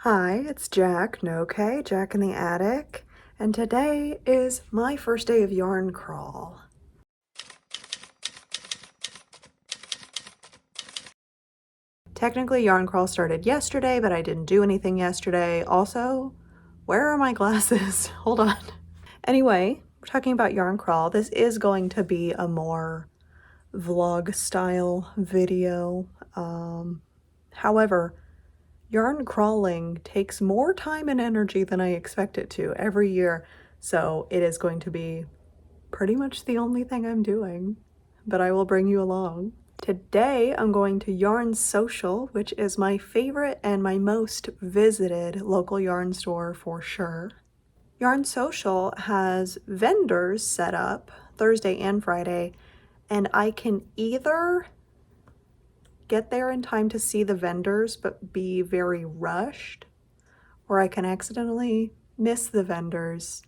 Hi, it's Jack, Nook, Jack in the Attic, and today is my first day of yarn crawl. Technically, yarn crawl started yesterday, but I didn't do anything yesterday. Also, where are my glasses? Hold on. Anyway, we're talking about yarn crawl. This is going to be a more vlog style video. However, yarn crawling takes more time and energy than I expect it to every year, so it is going to be pretty much the only thing I'm doing, but I will bring you along. Today I'm going to Yarn Social, which is my favorite and my most visited local yarn store for sure. Yarn Social has vendors set up Thursday and Friday, and I can either get there in time to see the vendors but be very rushed, or I can accidentally miss the vendors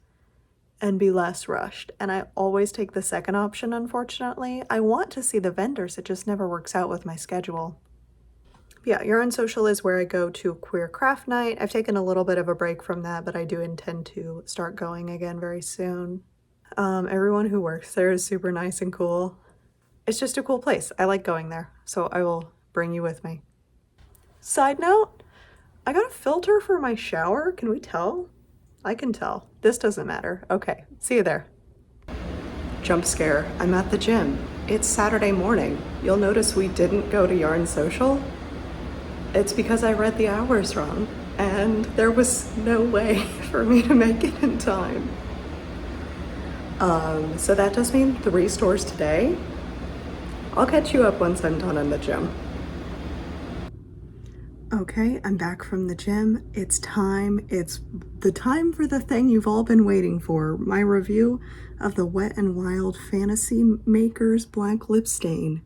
and be less rushed. And I always take the second option, unfortunately. I want to see the vendors, it just never works out with my schedule. Yeah, Yarn Social is where I go to Queer Craft Night. I've taken a little bit of a break from that, but I do intend to start going again very soon. Everyone who works there is super nice and cool. It's just a cool place. I like going there, so I will bring you with me. Side note, I got a filter for my shower. Can we tell? I can tell. This doesn't matter. Okay, see you there. Jump scare. I'm at the gym. It's Saturday morning. You'll notice we didn't go to Yarn Social. It's because I read the hours wrong, and there was no way for me to make it in time. So that does mean 3 stores today. I'll catch you up once I'm done in the gym. Okay, I'm back from the gym. It's time. It's the time for the thing you've all been waiting for. My review of the Wet n Wild Fantasy Makers Black Lip Stain.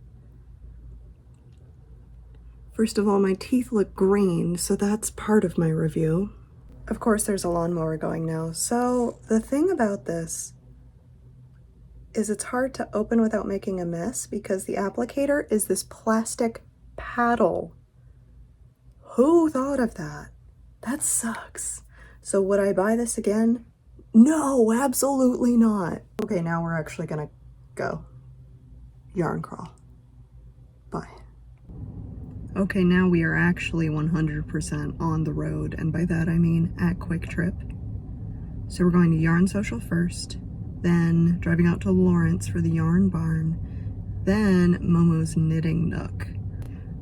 First of all, my teeth look green, so that's part of my review. Of course, there's a lawnmower going now. So the thing about this is it's hard to open without making a mess because the applicator is this plastic paddle. Who thought of that? That sucks. So would I buy this again? No, absolutely not. Okay, now we're actually gonna go yarn crawl. Bye. Okay, now we are actually 100% on the road, and by that I mean at Quick Trip. So we're going to Yarn Social first, then driving out to Lawrence for the Yarn Barn, then Momo's Knitting Nook.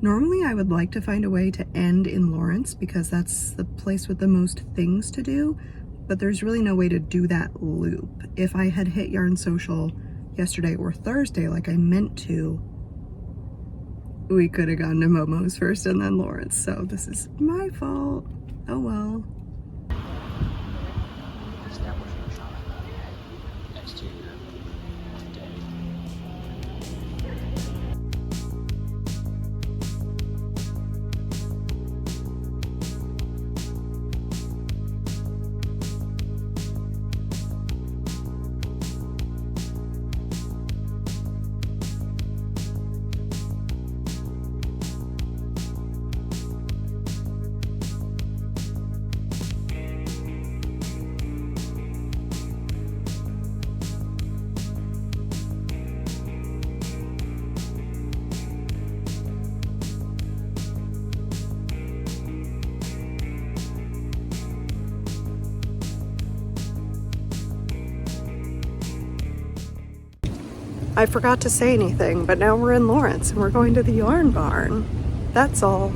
Normally I would like to find a way to end in Lawrence because that's the place with the most things to do, but there's really no way to do that loop. If I had hit Yarn Social yesterday or Thursday like I meant to, we could have gone to Momo's first and then Lawrence, so this is my fault. Oh well. I forgot to say anything, but now we're in Lawrence and we're going to the Yarn Barn. That's all.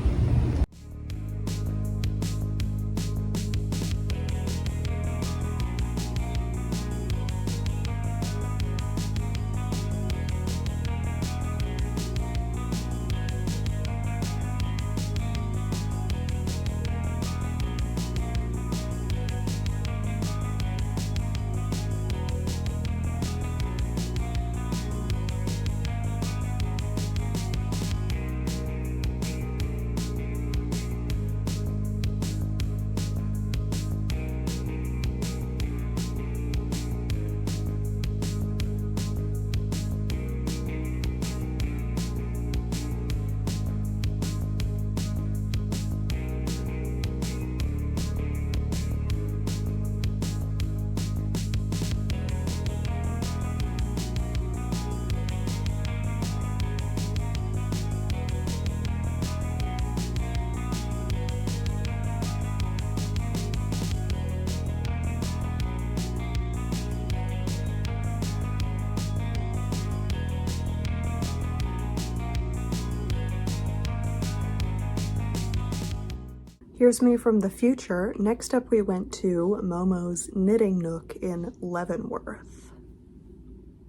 Here's me from the future. Next up we went to Momo's Knitting Nook in Leavenworth.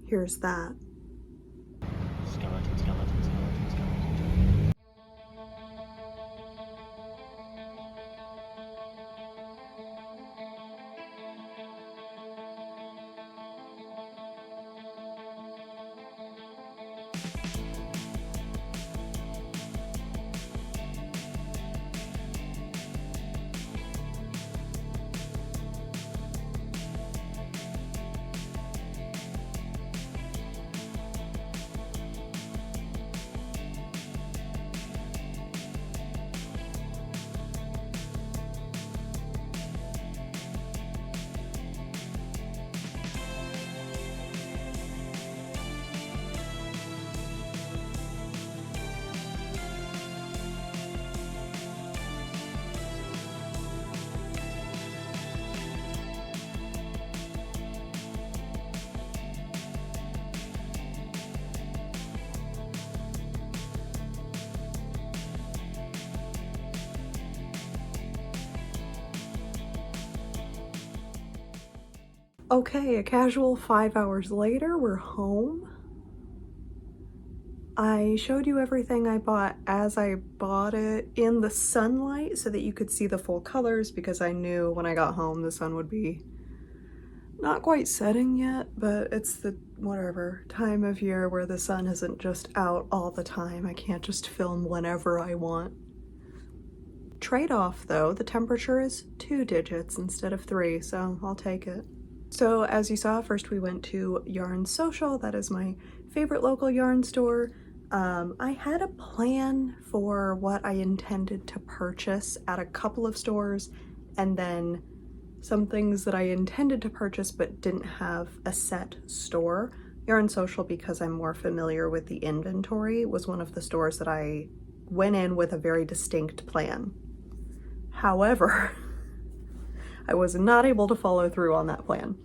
Here's that. Skeleton, skeleton, skeleton, skeleton. Okay, a casual 5 hours later, we're home. I showed you everything I bought as I bought it in the sunlight so that you could see the full colors, because I knew when I got home the sun would be not quite setting yet, but it's the whatever time of year where the sun isn't just out all the time. I can't just film whenever I want. Trade-off though, the temperature is 2 digits instead of 3, so I'll take it. So as you saw, first we went to Yarn Social. That is my favorite local yarn store. I had a plan for what I intended to purchase at a couple of stores, and then some things that I intended to purchase but didn't have a set store. Yarn Social, because I'm more familiar with the inventory, was one of the stores that I went in with a very distinct plan. However, I was not able to follow through on that plan.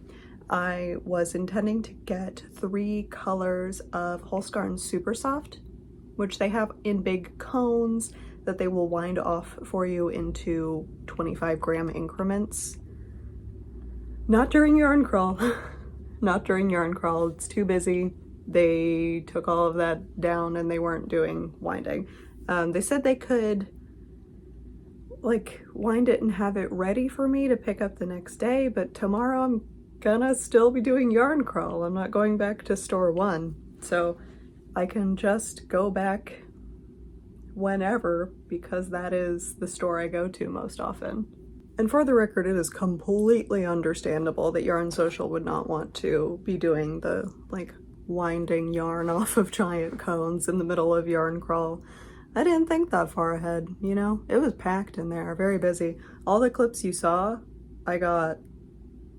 I was intending to get 3 colors of Holskarn Super Soft, which they have in big cones that they will wind off for you into 25-gram increments. Not during yarn crawl. Not during yarn crawl. It's too busy. They took all of that down and they weren't doing winding. They said they could like wind it and have it ready for me to pick up the next day, but tomorrow I'm gonna still be doing yarn crawl. I'm not going back to store 1, so I can just go back whenever, because that is the store I go to most often. And for the record, it is completely understandable that Yarn Social would not want to be doing the like winding yarn off of giant cones in the middle of yarn crawl. I didn't think that far ahead, you know? It was packed in there, very busy. All the clips you saw, I got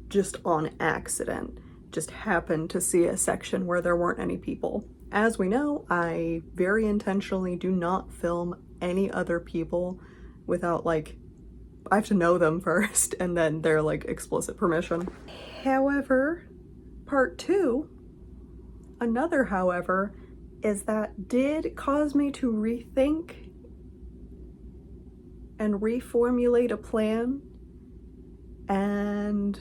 just on accident. Just happened to see a section where there weren't any people. As we know, I very intentionally do not film any other people without like, I have to know them first and then their like explicit permission. However, part 2, another however, is that did cause me to rethink and reformulate a plan, and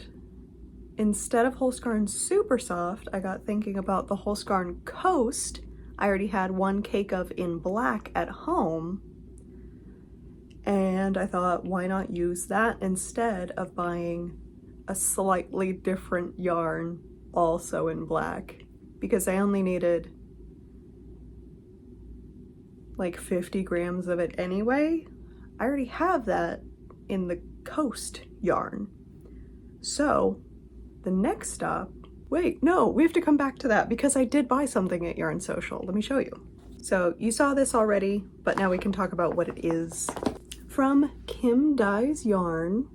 instead of Holskarn Super Soft, I got thinking about the Holskarn Coast I already had 1 cake of in black at home, and I thought, why not use that instead of buying a slightly different yarn also in black, because I only needed like 50 grams of it anyway. I already have that in the Coast yarn. So the next stop, wait, no, we have to come back to that because I did buy something at Yarn Social. Let me show you. So you saw this already, but now we can talk about what it is. From Kim Dye's Yarn,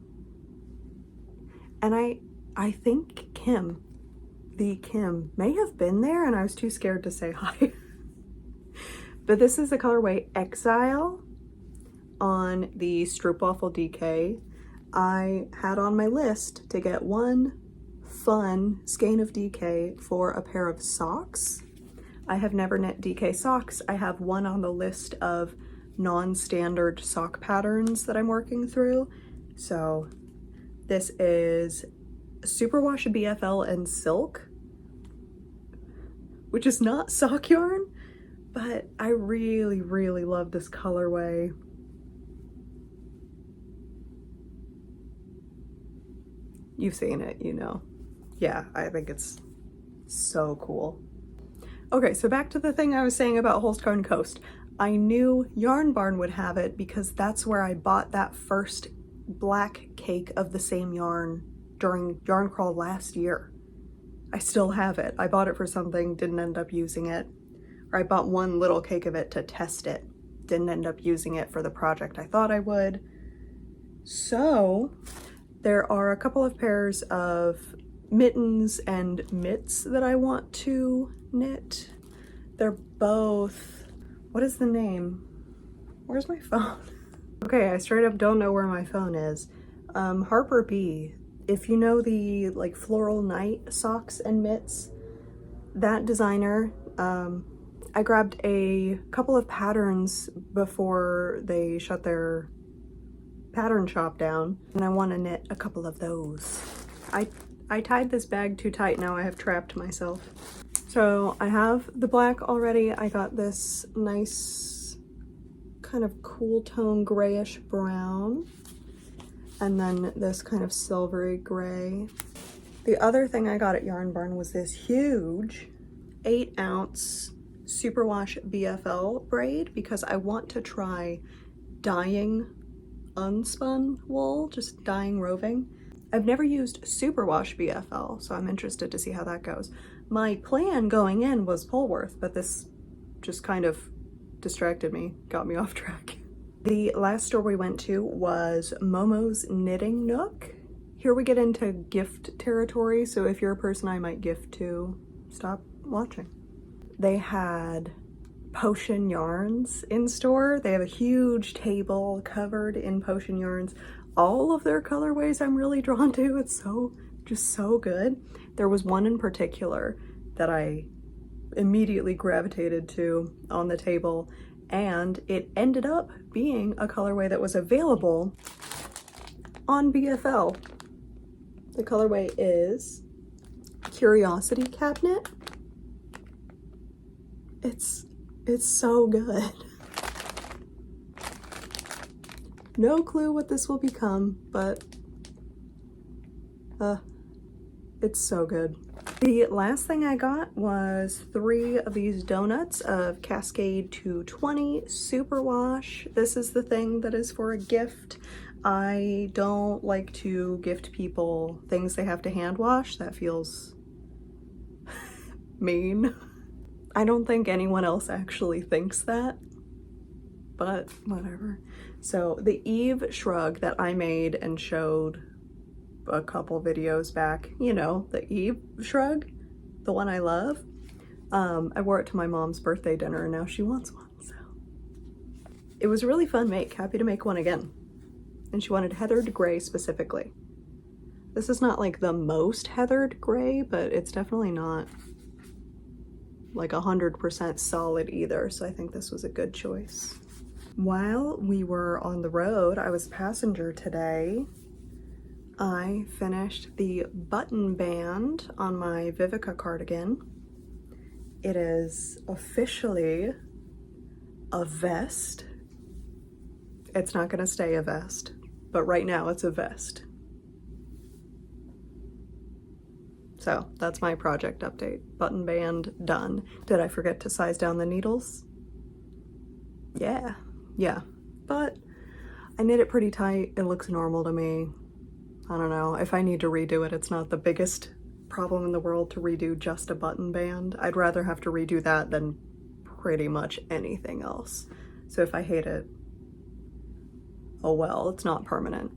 and I think Kim may have been there and I was too scared to say hi. But this is the colorway Exile on the Stroopwafel DK. I had on my list to get 1 fun skein of DK for a pair of socks. I have never knit DK socks. I have one on the list of non-standard sock patterns that I'm working through. So this is Superwash BFL and Silk, which is not sock yarn, but I really, really love this colorway. You've seen it, you know. Yeah, I think it's so cool. Okay, so back to the thing I was saying about Holstgarn Coast. I knew Yarn Barn would have it because that's where I bought that first black cake of the same yarn during Yarn Crawl last year. I still have it. I bought it for something, didn't end up using it. Or I bought one little cake of it to test it, didn't end up using it for the project I thought I would. So there are a couple of pairs of mittens and mitts that I want to knit. They're both, what is the name? Where's my phone? Okay, I straight up don't know where my phone is. Harper B. If you know the like Floral Night socks and mitts, that designer, I grabbed a couple of patterns before they shut their pattern shop down, and I want to knit a couple of those. I tied this bag too tight, now I have trapped myself. So I have the black already. I got this nice kind of cool tone grayish brown, and then this kind of silvery gray. The other thing I got at Yarn Barn was this huge 8-ounce Superwash BFL braid because I want to try dyeing unspun wool, just dyeing roving. I've never used Superwash BFL, so I'm interested to see how that goes. My plan going in was Polworth, but this just kind of distracted me, got me off track. The last store we went to was Momo's Knitting Nook. Here we get into gift territory, so if you're a person I might gift to, stop watching. They had potion yarns in store. They have a huge table covered in potion yarns. All of their colorways I'm really drawn to. It's just so good. There was one in particular that I immediately gravitated to on the table, and it ended up being a colorway that was available on BFL. The colorway is Curiosity Cabinet. It's so good. No clue what this will become, but it's so good. The last thing I got was 3 of these donuts of Cascade 220 Superwash. This is the thing that is for a gift. I don't like to gift people things they have to hand wash. That feels mean. I don't think anyone else actually thinks that, but whatever. So the Eve shrug that I made and showed a couple videos back, you know, the Eve shrug, the one I love. I wore it to my mom's birthday dinner and now she wants one, so. It was a really fun make, happy to make one again. And she wanted heathered gray specifically. This is not like the most heathered gray, but it's definitely not like 100% solid either, so I think this was a good choice. While we were on the road, I was passenger today, I finished the button band on my Vivica cardigan. It is officially a vest. It's not gonna stay a vest, but right now it's a vest. So that's my project update. Button band done. Did I forget to size down the needles? Yeah, but I knit it pretty tight. It looks normal to me. I don't know, if I need to redo it, it's not the biggest problem in the world to redo just a button band. I'd rather have to redo that than pretty much anything else. So if I hate it, oh well, it's not permanent.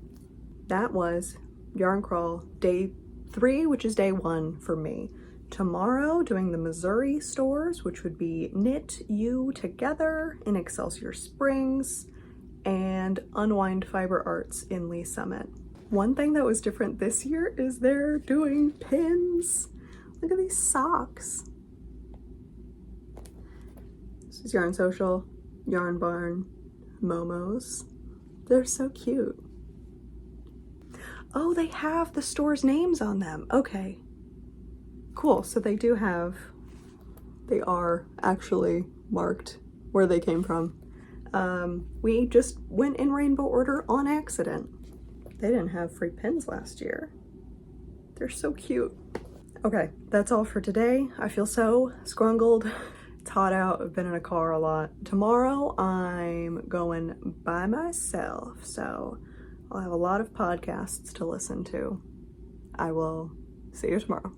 That was Yarn Crawl day 3, which is day 1 for me. Tomorrow, doing the Missouri stores, which would be Knit Ewe Together in Excelsior Springs and Unwind Fiber Arts in Lee Summit. One thing that was different this year is they're doing pins. Look at these socks. This is Yarn Social, Yarn Barn, Momos. They're so cute. Oh, they have the store's names on them. Okay. Cool. So they are actually marked where they came from. We just went in rainbow order on accident. They didn't have free pins last year. They're so cute. Okay, that's all for today. I feel so scrungled. It's hot out. I've been in a car a lot. Tomorrow I'm going by myself, so I'll have a lot of podcasts to listen to. I will see you tomorrow.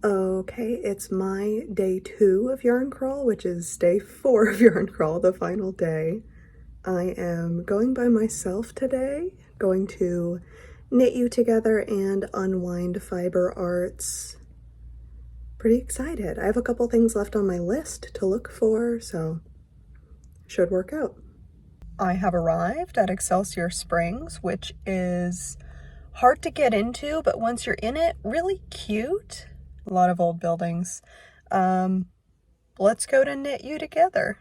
Okay, it's my day 2 of Yarn Crawl, which is day 4 of Yarn Crawl, the final day. I am going by myself today, going to Ewe Together and Unwind Fiber Arts. Pretty excited. I have a couple things left on my list to look for, so should work out. I have arrived at Excelsior Springs, which is hard to get into, but once you're in it, really cute. A lot of old buildings. Let's go to Ewe Together.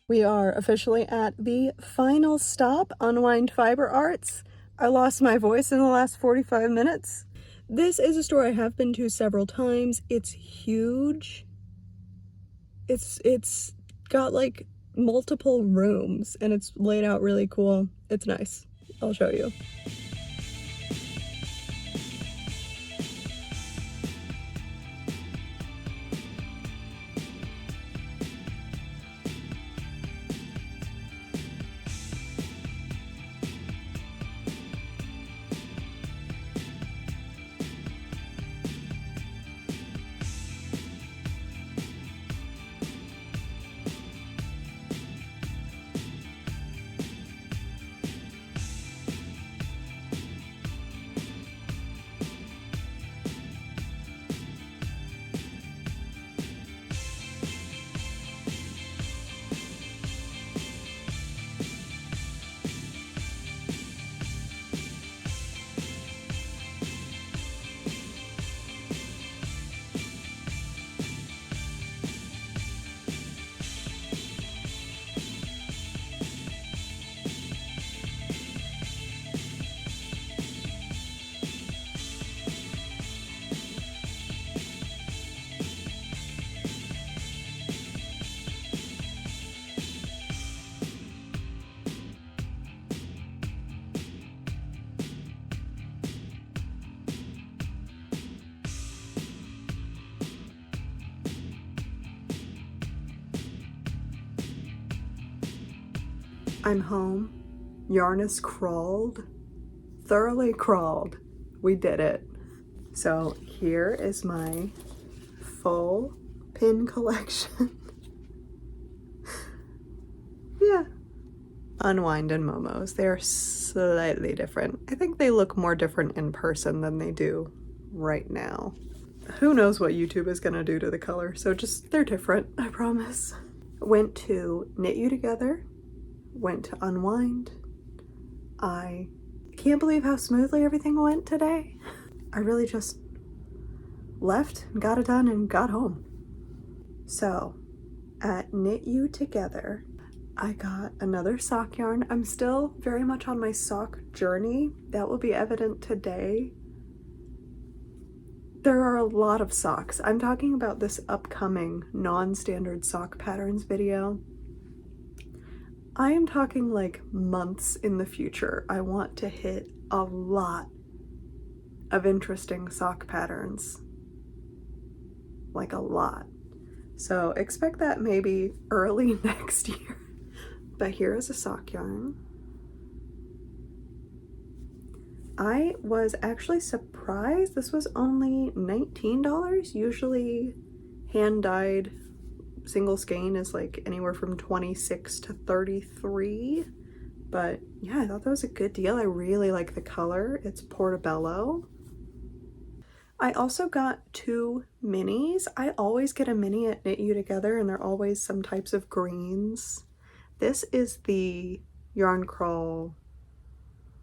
We are officially at the final stop, Unwind Fiber Arts. I lost my voice in the last 45 minutes. This is a store I have been to several times. It's huge. It's got like multiple rooms and it's laid out really cool. It's nice. I'll show you. I'm home. Yarn is crawled. Thoroughly crawled. We did it. So here is my full pin collection. Yeah. Unwind and Momo's. They're slightly different. I think they look more different in person than they do right now. Who knows what YouTube is gonna do to the color, so just, they're different, I promise. went to Knit You Together, went to Unwind. I can't believe how smoothly everything went today. I really just left, got it done, and got home. So at Knit You Together, I got another sock yarn. I'm still very much on my sock journey. That will be evident today. There are a lot of socks. I'm talking about this upcoming non-standard sock patterns video. I am talking like months in the future. I want to hit a lot of interesting sock patterns. Like a lot. So expect that maybe early next year. But here is a sock yarn. I was actually surprised this was only $19. Usually hand-dyed single skein is like anywhere from 26 to 33. But yeah, I thought that was a good deal. I really like the color. It's Portobello. I also got 2 minis. I always get a mini at Knit You Together, and they're always some types of greens. This is the Yarn Crawl.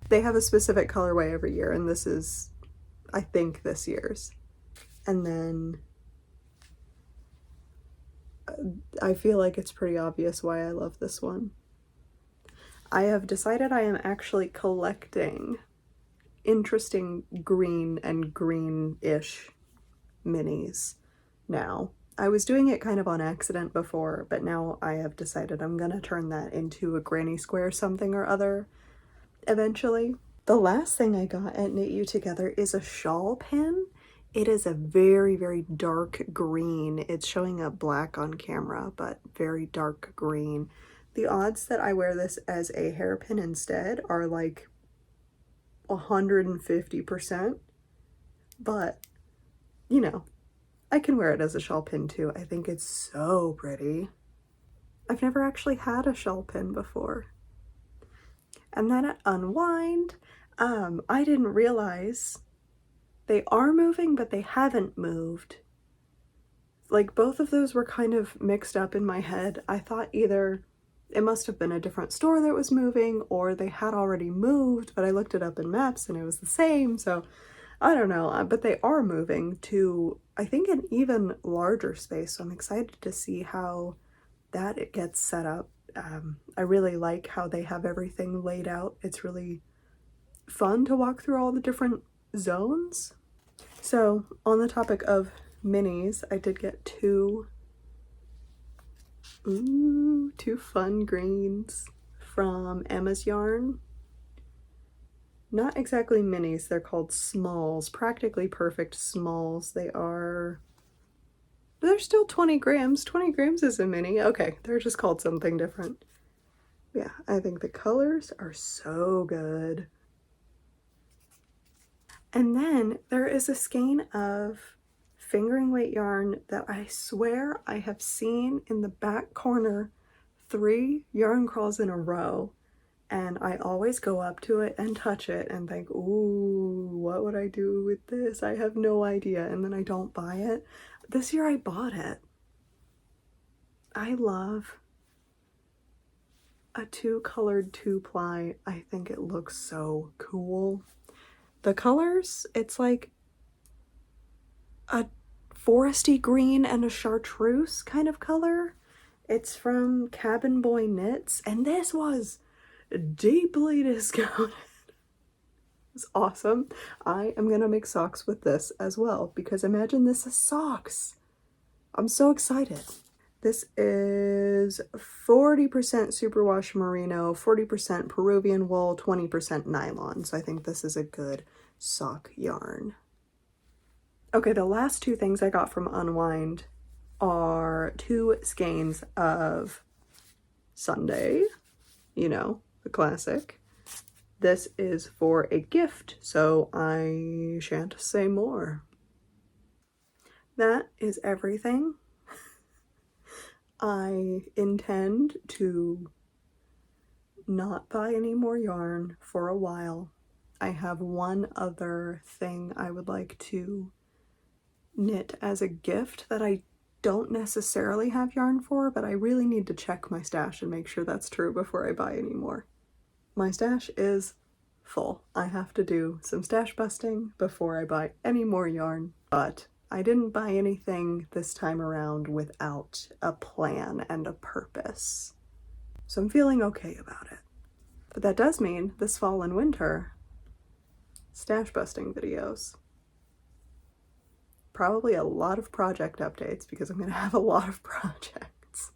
They have a specific colorway every year, and this is, I think, this year's. And then I feel like it's pretty obvious why I love this one. I have decided I am actually collecting interesting green and green-ish minis now. I was doing it kind of on accident before, but now I have decided I'm gonna turn that into a granny square something or other eventually. The last thing I got at Knit You Together is a shawl pin. It is a very, very dark green. It's showing up black on camera, but very dark green. The odds that I wear this as a hairpin instead are like 150%, but you know, I can wear it as a shawl pin too. I think it's so pretty. I've never actually had a shawl pin before. And then at Unwind, I didn't realize they are moving, but they haven't moved. Like both of those were kind of mixed up in my head. I thought either it must have been a different store that was moving, or they had already moved, but I looked it up in maps and it was the same, so I don't know. But they are moving to, I think, an even larger space, so I'm excited to see how that it gets set up. I really like how they have everything laid out. It's really fun to walk through all the different zones. So on the topic of minis, I did get two fun greens from Emma's Yarn. Not exactly minis, they're called smalls, practically perfect smalls. They're still 20 grams. 20 grams is a mini. Okay, they're just called something different. Yeah, I think the colors are so good. And then there is a skein of fingering weight yarn that I swear I have seen in the back corner 3 yarn crawls in a row, and I always go up to it and touch it and think, ooh, what would I do with this? I have no idea, and then I don't buy it. This year I bought it. I love a 2-colored 2-ply. I think it looks so cool. The colors, it's like a foresty green and a chartreuse kind of color. It's from Cabin Boy Knits, and this was deeply discounted. It's awesome. I am gonna make socks with this as well, because imagine this as socks. I'm so excited. This is 40% superwash merino, 40% Peruvian wool, 20% nylon. So I think this is a good sock yarn. Okay, the last 2 things I got from Unwind are 2 skeins of Sunday, you know, the classic. This is for a gift, so I shan't say more. That is everything. I intend to not buy any more yarn for a while. I have one other thing I would like to knit as a gift that I don't necessarily have yarn for, but I really need to check my stash and make sure that's true before I buy any more. My stash is full. I have to do some stash busting before I buy any more yarn, but I didn't buy anything this time around without a plan and a purpose. So I'm feeling okay about it. But that does mean this fall and winter, stash busting videos. Probably a lot of project updates because I'm going to have a lot of projects.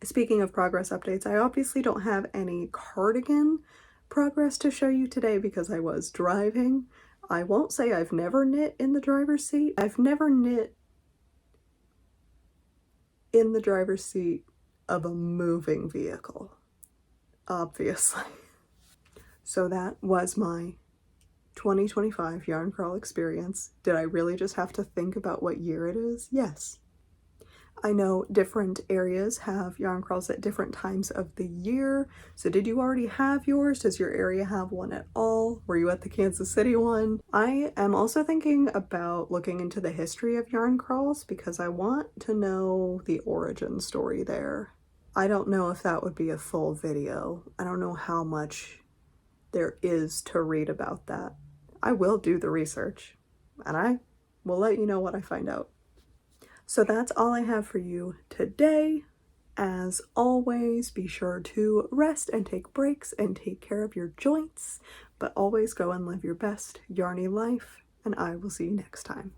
Speaking of progress updates, I obviously don't have any cardigan progress to show you today because I was driving. I won't say I've never knit in the driver's seat. I've never knit in the driver's seat of a moving vehicle, obviously. So that was my 2025 yarn crawl experience. Did I really just have to think about what year it is? Yes. I know different areas have yarn crawls at different times of the year. So did you already have yours? Does your area have one at all? Were you at the Kansas City one? I am also thinking about looking into the history of yarn crawls because I want to know the origin story there. I don't know if that would be a full video. I don't know how much there is to read about that. I will do the research and I will let you know what I find out. So that's all I have for you today. As always, be sure to rest and take breaks and take care of your joints, but always go and live your best yarny life, and I will see you next time.